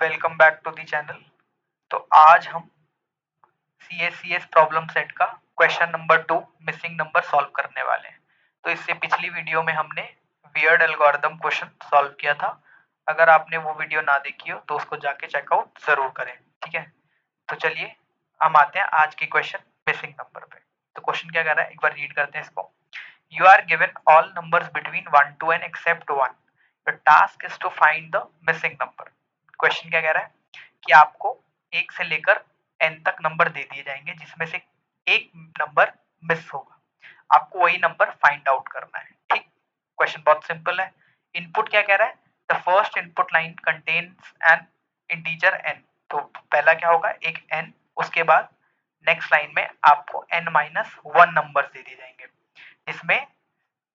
Welcome back to the channel. तो आज हम CSCS प्रॉब्लम सेट का question number 2 missing number solve करने वाले हैं। तो इससे पिछली वीडियो में हमने वियर्ड एल्गोरिथम क्वेश्चन सॉल्व किया था। अगर आपने वो वीडियो ना देखी हो तो उसको जाके चेकआउट जरूर करें, ठीक है। तो चलिए हम आते हैं आज के क्वेश्चन मिसिंग नंबर पे। तो क्वेश्चन क्या कह रहा है, एक बार रीड करते हैं इसको। You are given all numbers between 1 to n except 1। The task is to find the missing number. Question क्या कह रहा है कि आपको 1 से लेकर n तक नंबर दे दिए जाएंगे जिसमें से एक नंबर मिस होगा। आपको वही नंबर फाइंड आउट करना है, ठीक। क्वेश्चन बहुत सिंपल है। इनपुट क्या कह रहा है, the first input line contains an integer n। तो पहला क्या होगा, एक n, उसके बाद नेक्स्ट लाइन में आपको n-1 नंबर्स दे दिए जाएंगे। इसमें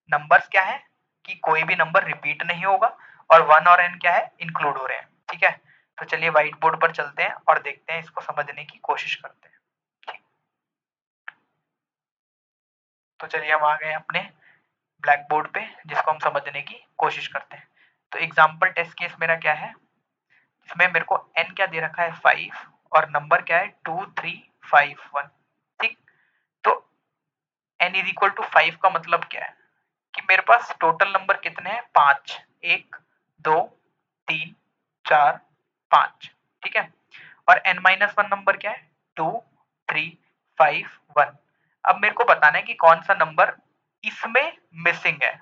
नंबर्स क्या है कि कोई भी नंबर रिपीट नहीं होगा और 1 और n क्या है, इंक्लूड हो रहे हैं, ठीक है। तो चलिए व्हाइट बोर्ड पर चलते हैं और देखते हैं, इसको समझने की कोशिश करते हैं, ठीक। तो चलिए हम आ गए अपने ब्लैक बोर्ड पे, जिसको हम समझने की कोशिश करते हैं। तो एग्जाम्पल टेस्ट केस मेरा क्या है, इसमें मेरे को n क्या दे रखा है, 5, और नंबर क्या है 2 3 5 1, ठीक। तो n इज इक्वल टू 5 का मतलब क्या है कि मेरे पास टोटल नंबर कितने हैं, 5, 1 2 3 4 5, ठीक है। और n-1 नंबर क्या है, 2 3 5 1। अब मेरे को बताना है कि कौन सा नंबर इसमें मिसिंग है,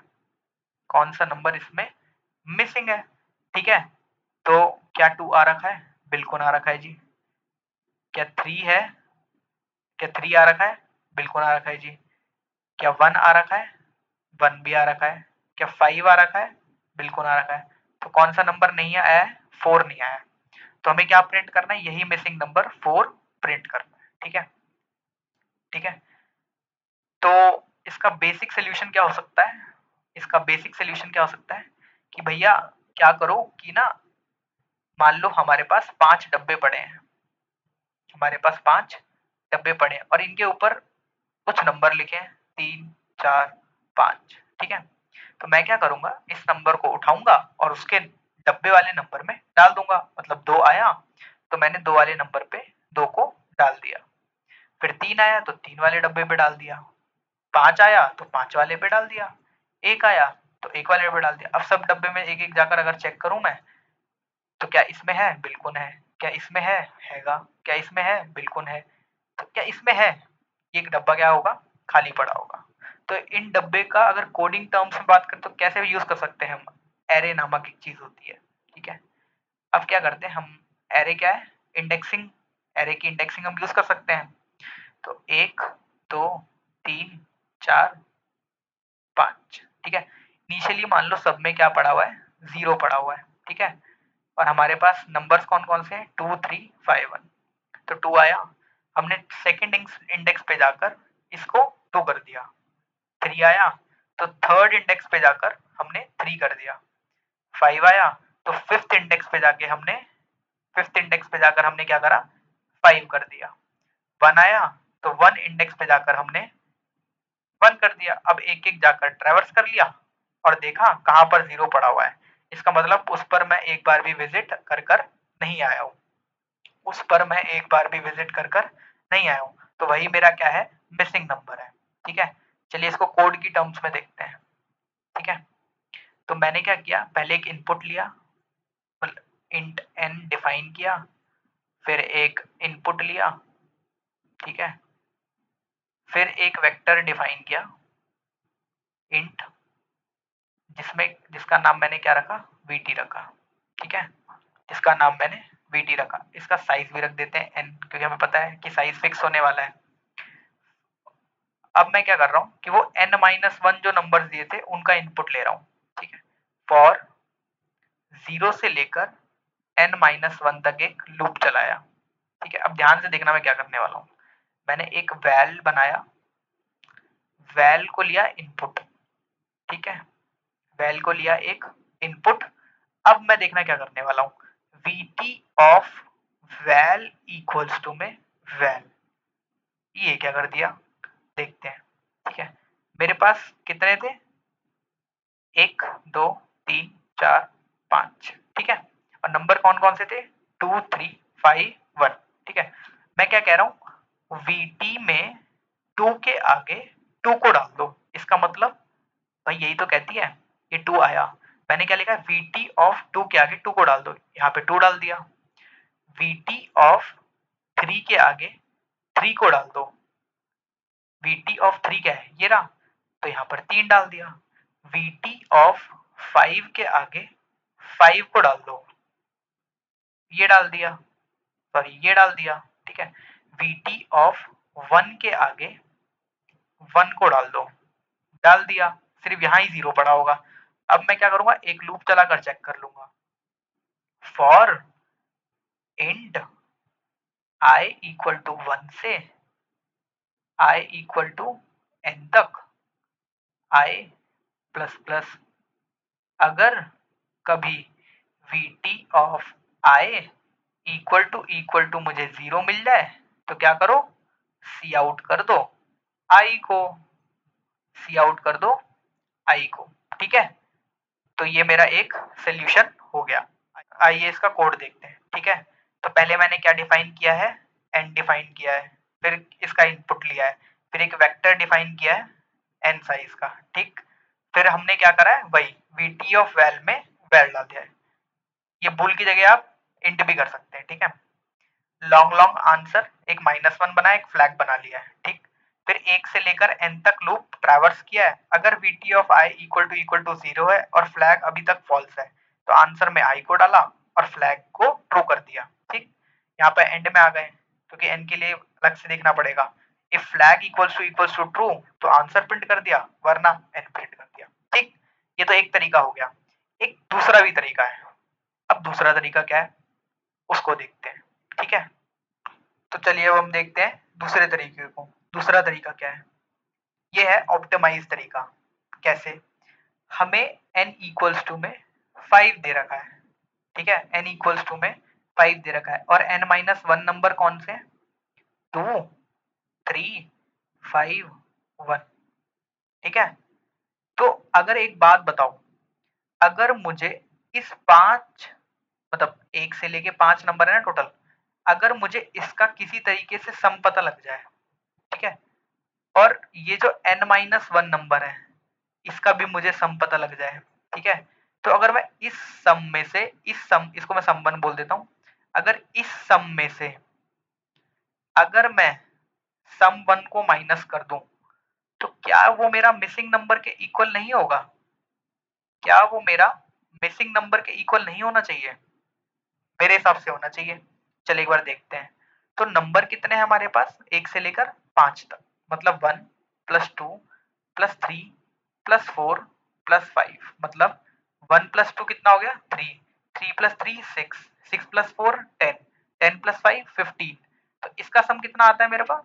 कौन सा नंबर इसमें मिसिंग है, ठीक है। तो क्या 2 आ रखा है, बिल्कुल आ रखा है जी। क्या 3 है, क्या 3 आ रखा है, बिल्कुल आ रखा है जी। क्या 1 आ रखा है, 1 भी आ रखा है। क्या 5 आ रखा है, बिल्कुल आ रखा है। तो कौन सा नंबर नहीं आया है, 4 नहीं आया है। तो हमें क्या प्रिंट करना है, यही मिसिंग नंबर 4 प्रिंट करना है, ठीक है, ठीक है। तो इसका बेसिक सोल्यूशन क्या हो सकता है, इसका बेसिक सोल्यूशन क्या हो सकता है कि भैया क्या करो कि ना, मान लो हमारे पास 5 डब्बे पड़े हैं, हमारे पास 5 डब्बे पड़े हैं और इनके ऊपर कुछ नंबर लिखे हैं, 3 4 5, ठीक है। तो मैं क्या करूंगा, इस नंबर को उठाऊंगा और उसके डब्बे वाले नंबर में डाल दूंगा। मतलब 2 आया तो मैंने 2 वाले नंबर पे 2 को डाल दिया। फिर 3 आया तो 3 वाले डब्बे पे डाल दिया। 5 आया तो 5 वाले पे डाल दिया। 1 आया तो 1 वाले पे डाल दिया। अब सब डब्बे में एक एक जाकर अगर चेक करूं मैं, तो क्या इसमें है, बिल्कुल है। क्या इसमें है, हैगा। क्या इसमें है, बिल्कुल है। तो क्या इसमें है, एक डब्बा क्या होगा, खाली पड़ा होगा। तो इन डब्बे का अगर कोडिंग टर्म्स में बात करें तो कैसे यूज कर सकते हैं हम, एरे नामक एक चीज होती है, ठीक है। अब क्या करते हैं हम, एरे क्या है, इंडेक्सिंग, एरे की इंडेक्सिंग हम यूज कर सकते हैं। तो 1 2 3 4 5, ठीक है। इनिशियली मान लो सब में क्या पड़ा हुआ है, 0 पड़ा हुआ है, ठीक है। और हमारे पास नंबर्स कौन कौन से हैं, 2 3 5 1। तो 2 आया, हमने सेकंड इंडेक्स पे जाकर इसको 2 कर दिया। 3 आया तो थर्ड इंडेक्स पे जाकर हमने 3 कर दिया। 5 आया तो फिफ्थ इंडेक्स पे जाकर हमने क्या करा, 5 कर दिया। 1 आया तो 1 इंडेक्स पे जाकर हमने 1 कर दिया। अब एक एक जाकर ट्रैवर्स कर लिया और देखा कहाँ पर 0 पड़ा हुआ है। इसका मतलब उस पर मैं एक बार भी विजिट कर कर नहीं आया हूँ, उस पर मैं एक बार भी विजिट कर कर नहीं आया हूँ। तो वही मेरा क्या है, मिसिंग नंबर है, ठीक है। चलिए इसको कोड की टर्म्स में देखते हैं, ठीक है। तो मैंने क्या किया, पहले एक इनपुट लिया, इंट n डिफाइन किया, फिर एक इनपुट लिया, ठीक है। फिर एक वेक्टर डिफाइन किया, इंट, जिसका नाम मैंने क्या रखा, vt रखा, ठीक है। जिसका नाम मैंने vt रखा। इसका साइज भी रख देते हैं n, क्योंकि हमें पता है कि साइज फिक्स होने वाला है। अब मैं क्या कर रहा हूँ कि वो n-1 जो नंबर्स दिए थे उनका इनपुट ले रहा हूँ, ठीक है। फॉर 0 से लेकर n-1 तक एक लूप चलाया, ठीक है। अब ध्यान से देखना मैं क्या करने वाला हूँ। मैंने एक वैल बनाया, वैल को लिया इनपुट, ठीक है। वैल को लिया एक इनपुट। अब मैं देखना क्या करने वाला हूँ, vt of val equals to में वैल, ये क्या कर दिया, देखते हैं, ठीक है। मेरे पास कितने थे, 1 2 3 4 5, ठीक है। और नंबर कौन कौन से थे, 2 3 5 1। ठीक है, मैं क्या कह रहा हूँ, VT में 2 के आगे 2 को डाल दो। इसका मतलब भाई यही तो कहती है, ये 2 आया, मैंने क्या लिखा है, VT ऑफ 2 के आगे 2 को डाल दो, यहाँ पे 2 डाल दिया। VT ऑफ 3 के आगे 3 को डाल दो, VT ऑफ 3 क्या है, ये रहा, तो यहाँ पर 3 डाल दिया। VT ऑफ 5 के आगे 5 को डाल दो, ये डाल दिया, सॉरी ये डाल दिया। ठीक है, VT ऑफ 1 के आगे 1 को डाल दिया, सिर्फ यहाँ ही 0 पड़ा होगा। अब मैं क्या करूंगा, एक लूप चलाकर चेक कर लूंगा, for int i equal to 1 से i इक्वल टू n तक i प्लस प्लस, अगर कभी VT of i equal to मुझे 0 मिल जाए तो क्या करो, सी आउट कर दो i को, सी आउट कर दो i को। ठीक है, तो ये मेरा एक सोल्यूशन हो गया। आइए इसका कोड देखते हैं। ठीक है, तो पहले मैंने क्या डिफाइन किया है, n डिफाइन किया है, फिर इसका इनपुट लिया है, फिर एक वेक्टर डिफाइन किया है n साइज का। ठीक, फिर हमने क्या करा है, वही VT ऑफ वैल में वैल डाल दिया है। ये बुल की जगह आप इंट भी कर सकते हैं। ठीक है, लॉन्ग लॉन्ग आंसर, एक -1 बना, एक फ्लैग बना लिया है। ठीक, फिर 1 से लेकर n तक लूप ट्रैवर्स किया है, अगर VT of i equal to 0 है और फ्लैग अभी तक फॉल्स है तो आंसर में i को डाला और फ्लैग को ट्रू कर दिया। ठीक, यहाँ पे एंड में आ गए क्योंकि n के लिए अलग से देखना पड़ेगा, if flag equals to true तो आंसर प्रिंट कर दिया, वरना n प्रिंट कर दिया। ठीक, ये तो एक तरीका हो गया। एक दूसरा भी तरीका है, अब दूसरा तरीका क्या है उसको देखते हैं। ठीक है, तो चलिए अब हम देखते हैं दूसरे तरीके को। दूसरा तरीका क्या है, ये है ऑप्टिमाइज तरीका। कैसे, हमें n इक्वल्स टू में 5 दे रखा है। ठीक है, n इक्वल्स टू में 5 दे रखा है और n माइनस 1 नंबर कौन से, 2 3 5 1। ठीक है, तो अगर एक बात बताओ, अगर मुझे इस 5, मतलब 1 से लेके 5 नंबर है ना टोटल, अगर मुझे इसका किसी तरीके से सम पता लग जाए, ठीक है, और ये जो n माइनस 1 नंबर है इसका भी मुझे सम पता लग जाए, ठीक है, तो अगर मैं इस सम में से, इस सम, इसको मैं सम 1 बोल देता हूँ, अगर इस सम में से अगर मैं सम 1 को माइनस कर दूं तो क्या वो मेरा मिसिंग नंबर के इक्वल नहीं होगा, क्या वो मेरा मिसिंग नंबर के इक्वल नहीं होना चाहिए, मेरे हिसाब से होना चाहिए। चलिए एक बार देखते हैं। तो नंबर कितने हैं हमारे पास, 1 से लेकर 5 तक, मतलब 1 प्लस 2 प्लस 3 प्लस 4 प्लस 5, मतलब 1 प्लस 2 कितना हो गया, 3, 3 प्लस 3 6, 6 प्लस 4 10, 10 प्लस 5 15। तो इसका सम कितना आता है मेरे पास,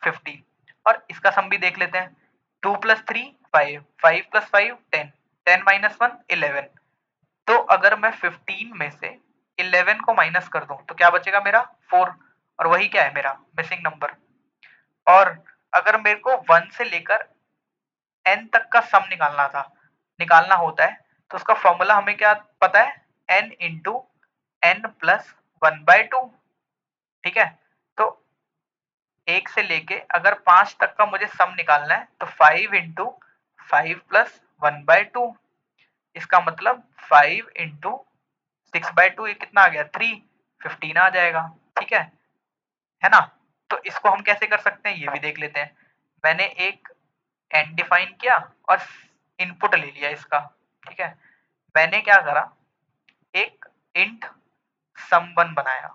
15। और इसका सम भी देख लेते हैं, 2 प्लस 3 5, 5 प्लस 5 10, 10 माइनस 1 11। तो अगर मैं 15 में से 11 को माइनस कर दूं तो क्या बचेगा मेरा, 4, और वही क्या है मेरा मिसिंग नंबर। और अगर मेरे को 1 से लेकर n तक का सम निकालना होता है, तो उसका फॉर्मूला हमें क्या पता है, n इंटू n प्लस 1/2। ठीक है, तो 1 से लेके अगर 5 तक का मुझे सम निकालना है तो 5 इंटू 5 प्लस 1/2, इसका मतलब 5 इंटू 6/2, ये कितना आ गया, 3, 15 आ जाएगा। ठीक है ना। तो इसको हम कैसे कर सकते हैं ये भी देख लेते हैं। मैंने एक n डिफाइन किया और इनपुट ले लिया इसका। ठीक है, मैंने क्या करा, एक इंट सम 1 बनाया,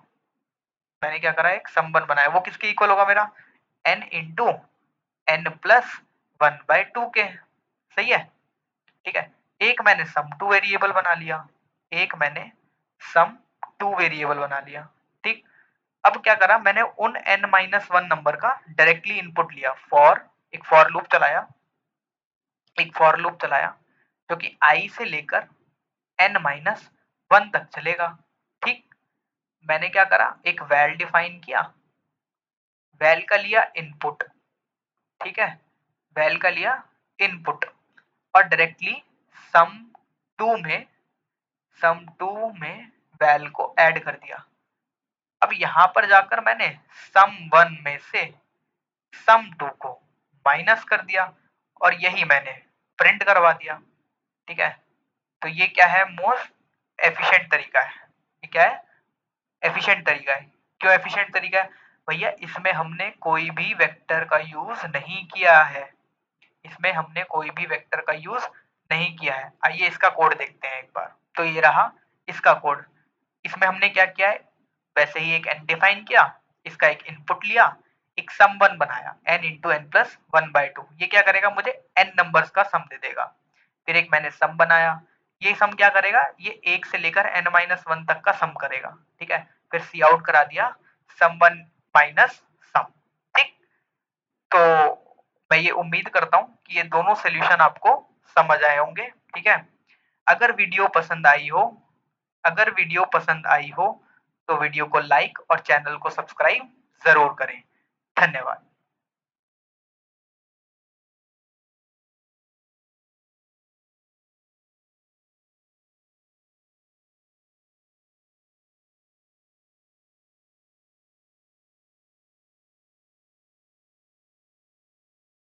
मैंने क्या करा, एक सम 1 बनाया, वो किसके इक्वल होगा मेरा, n इंटू n प्लस 1/2 के। सही है। ठीक है, एक मैंने सम 2 वेरिएबल बना लिया, एक मैंने सम 2 वेरिएबल बना लिया। ठीक, अब क्या करा, मैंने उन n माइनस 1 नंबर का डायरेक्टली इनपुट लिया, एक फॉर लूप चलाया जो कि i से लेकर n माइनस 1 तक चलेगा। ठीक, मैंने क्या करा, एक वैल डिफाइन किया, वैल का लिया इनपुट। ठीक है, वैल का लिया इनपुट और डायरेक्टली सम 2 में वैल को ऐड कर दिया। अब यहाँ पर जाकर मैंने सम 1 में से सम 2 को माइनस कर दिया और यही मैंने प्रिंट करवा दिया। ठीक है, तो ये क्या है, मोस्ट एफिशिएंट तरीका है। ये क्या है, एफिशिएंट तरीका है। क्यों एफिशिएंट तरीका है भैया, इसमें हमने कोई भी वेक्टर का यूज नहीं किया है, इसमें हमने कोई भी वेक्टर का यूज नहीं किया है। आइए इसका कोड देखते हैं एक बार। तो ये रहा इसका कोड। इसमें हमने क्या किया है, वैसे ही एक n डिफाइन किया, इसका एक इनपुट लिया, एक सम 1 बनाया n इंटू एन प्लस 1/2। ये क्या करेगा, मुझे n नंबर्स का सम दे देगा। फिर एक मैंने सम बनाया, ये सम क्या करेगा, ये 1 से लेकर n-1 तक का सम करेगा। ठीक है, फिर सी आउट करा दिया सम 1 माइनस सम। ठीक, तो मैं ये उम्मीद करता हूँ कि ये दोनों सोल्यूशन आपको समझ आए होंगे। ठीक है, अगर वीडियो पसंद आई हो अगर वीडियो पसंद आई हो तो वीडियो को लाइक और चैनल को सब्सक्राइब जरूर करें। धन्यवाद।